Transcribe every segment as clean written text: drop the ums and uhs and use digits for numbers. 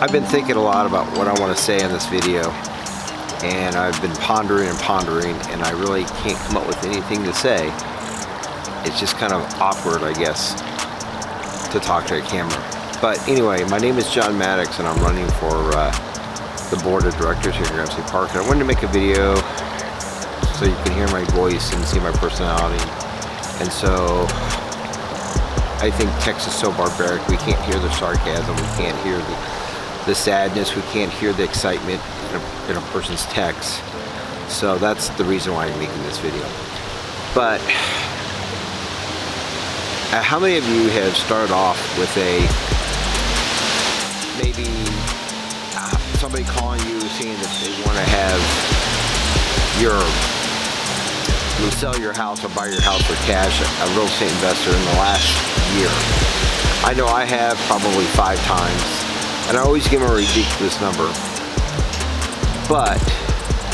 I've been thinking a lot about what I want to say in this video, and I've been pondering and pondering, and I really can't come up with anything to say. It's just kind of awkward, I guess, to talk to a camera. But anyway, my name is John Maddox, and I'm running for the board of directors here at Gramercy Park. And I wanted to make a video so you can hear my voice and see my personality. And so I think text is so barbaric. We can't hear the sarcasm. We can't hear the sadness. We can't hear the excitement in a person's text. So that's the reason why I'm making this video. But how many of you have started off with maybe somebody calling you saying that they want to have sell your house or buy your house for cash, a real estate investor in the last year? I know I have probably 5 times, and I always give them a ridiculous number. But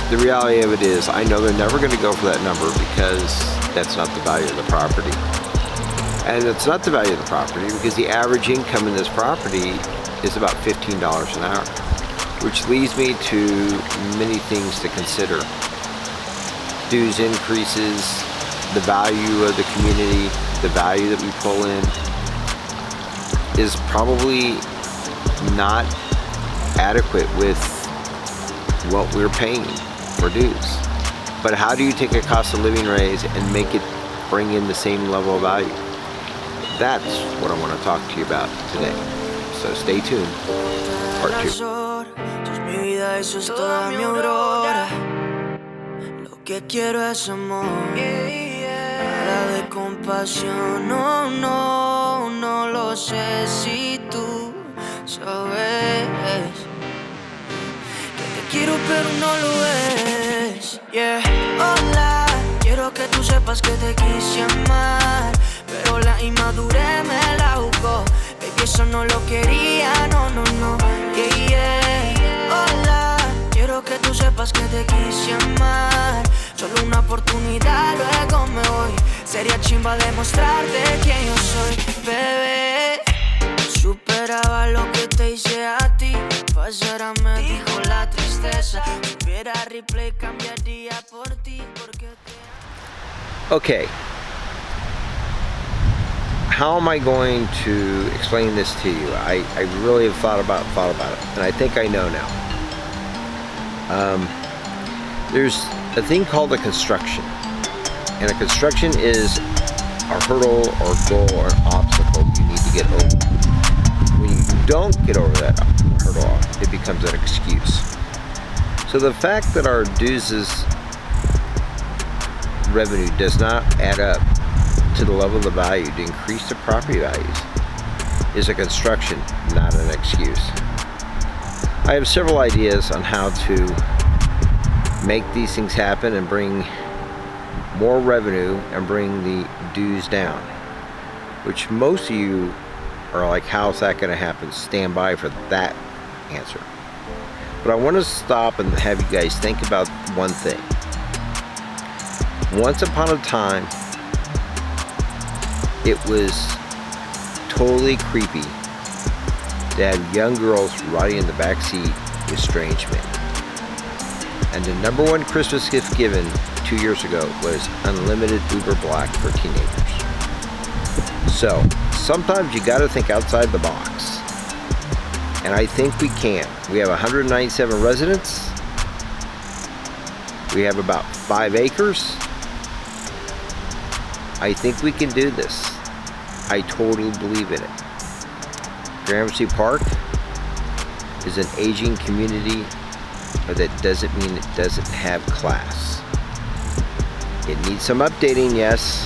the reality of it is, I know they're never going to go for that number because that's not the value of the property. And it's not the value of the property because the average income in this property is about $15 an hour, which leads me to many things to consider. Dues increases, the value of the community, the value that we pull in is probably not adequate with what we're paying for dues. But how do you take a cost of living raise and make it bring in the same level of value? That's what I want to talk to you about today. So stay tuned. Part 2. Que quiero es amor, nada de compasión. No, no, no lo sé si tú sabes que te quiero pero no lo es. Yeah. Hola, quiero que tú sepas que te quise amar, pero la inmadurez me la jugó. Baby, eso no lo quería, no, no, no. Yeah, yeah. Hola, quiero que tú sepas que te quise amar. Solo una oportunidad, luego me voy. Sería chimba demostrarte quién yo soy, bebé. Superaba lo que te hice a ti. Pasará, me dijo la tristeza. Si hubiera replay, cambiaría por ti. Porque te... Okay. How am I going to explain this to you? I really have thought about it, and I think I know now. There's a thing called a construction, and a construction is a hurdle or goal or an obstacle you need to get over. When you don't get over that hurdle, it becomes an excuse. So the fact that our dues revenue does not add up to the level of the value to increase the property values is a construction, not an excuse. I have several ideas on how to make these things happen and bring more revenue and bring the dues down, which most of you are like, how's that going to happen? Stand by for that answer. But I want to stop and have you guys think about one thing. Once upon a time, it was totally creepy to have young girls riding in the back seat with strange men. And the #1 Christmas gift given 2 years ago was unlimited Uber Black for teenagers. So sometimes you got to think outside the box, and I think we can. We have 197 residents. We have about 5 acres. I think we can do this. I totally believe in it. Gramercy Park is an aging community, but that doesn't mean it doesn't have class. It needs some updating, yes,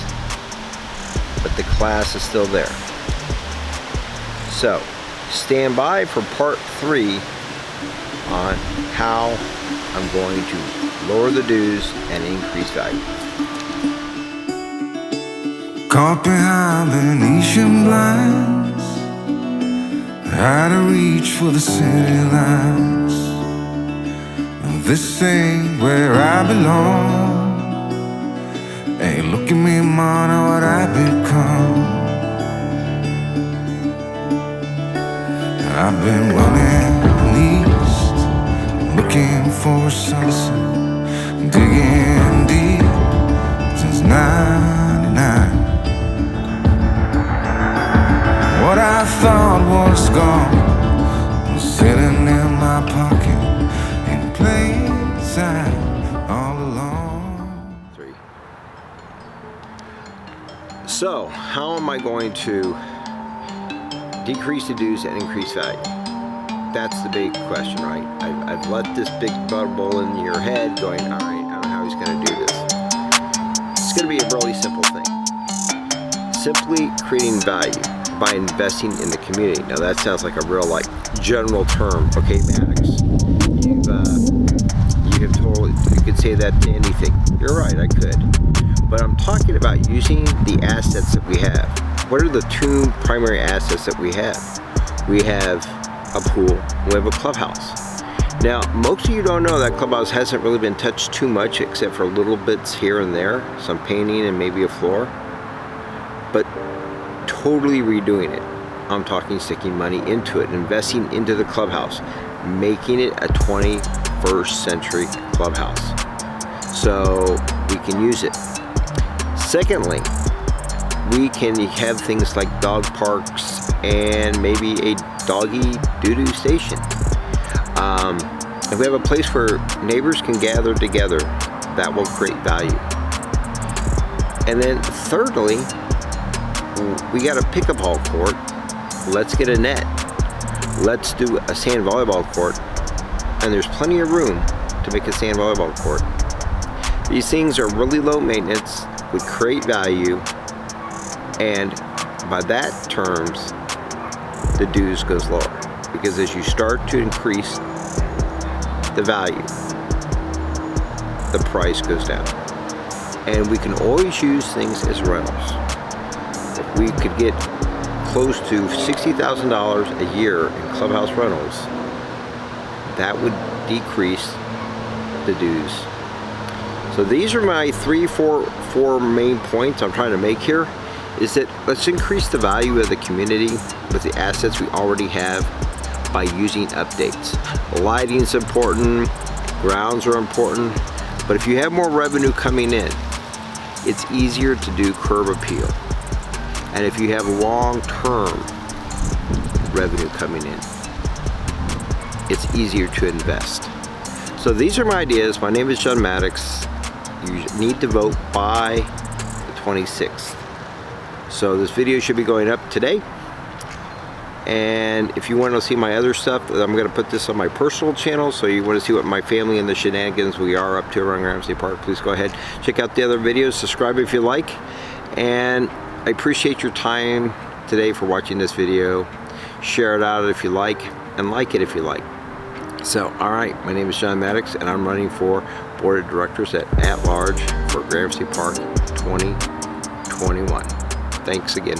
but the class is still there. So, stand by for part 3 on how I'm going to lower the dues and increase value. caught behind Venetian blinds, out of reach for the city lights. This ain't where I belong. Hey, look at me, man, what I've become. I've been running east, looking for a sunset, digging deep since '99. What I thought was gone was sitting in my pocket in plain sight all along. 3. So, how am I going to decrease the dues and increase value? That's the big question, right? I've let this big bubble in your head going, all right, I don't know how he's going to do this. It's going to be a really simple thing. Simply creating value by investing in the community. Now that sounds like a real general term. Okay, Maddox, you could say that to anything. You're right, I could. But I'm talking about using the assets that we have. What are the 2 primary assets that we have? We have a pool, we have a clubhouse. Now, most of you don't know that clubhouse hasn't really been touched too much except for little bits here and there, some painting and maybe a floor. But totally redoing it. I'm talking sticking money into it, investing into the clubhouse, making it a 21st century clubhouse so we can use it. Secondly, we can have things like dog parks and maybe a doggy doo-doo station. If we have a place where neighbors can gather together, that will create value. And then thirdly, we got a pickleball court. Let's get a net. Let's do a sand volleyball court. And there's plenty of room to make a sand volleyball court. These things are really low maintenance, would create value, and by that terms, the dues goes lower. Because as you start to increase the value, the price goes down. And we can always use things as rentals. If we could get close to $60,000 a year in clubhouse rentals, that would decrease the dues. So these are my four main points I'm trying to make here, is that let's increase the value of the community with the assets we already have by using updates. Lighting is important, grounds are important, but if you have more revenue coming in, it's easier to do curb appeal. And if you have long-term revenue coming in, it's easier to invest. So these are my ideas. My name is John Maddox. You need to vote by the 26th. So this video should be going up today. And if you want to see my other stuff, I'm going to put this on my personal channel. So you want to see what my family and the shenanigans we are up to around Gramercy Park, please go ahead. Check out the other videos. Subscribe if you like. And I appreciate your time today for watching this video. Share it out if you like, and like it if you like. So, alright, my name is John Maddox, and I'm running for Board of Directors at large for Gramercy Park 2021. Thanks again.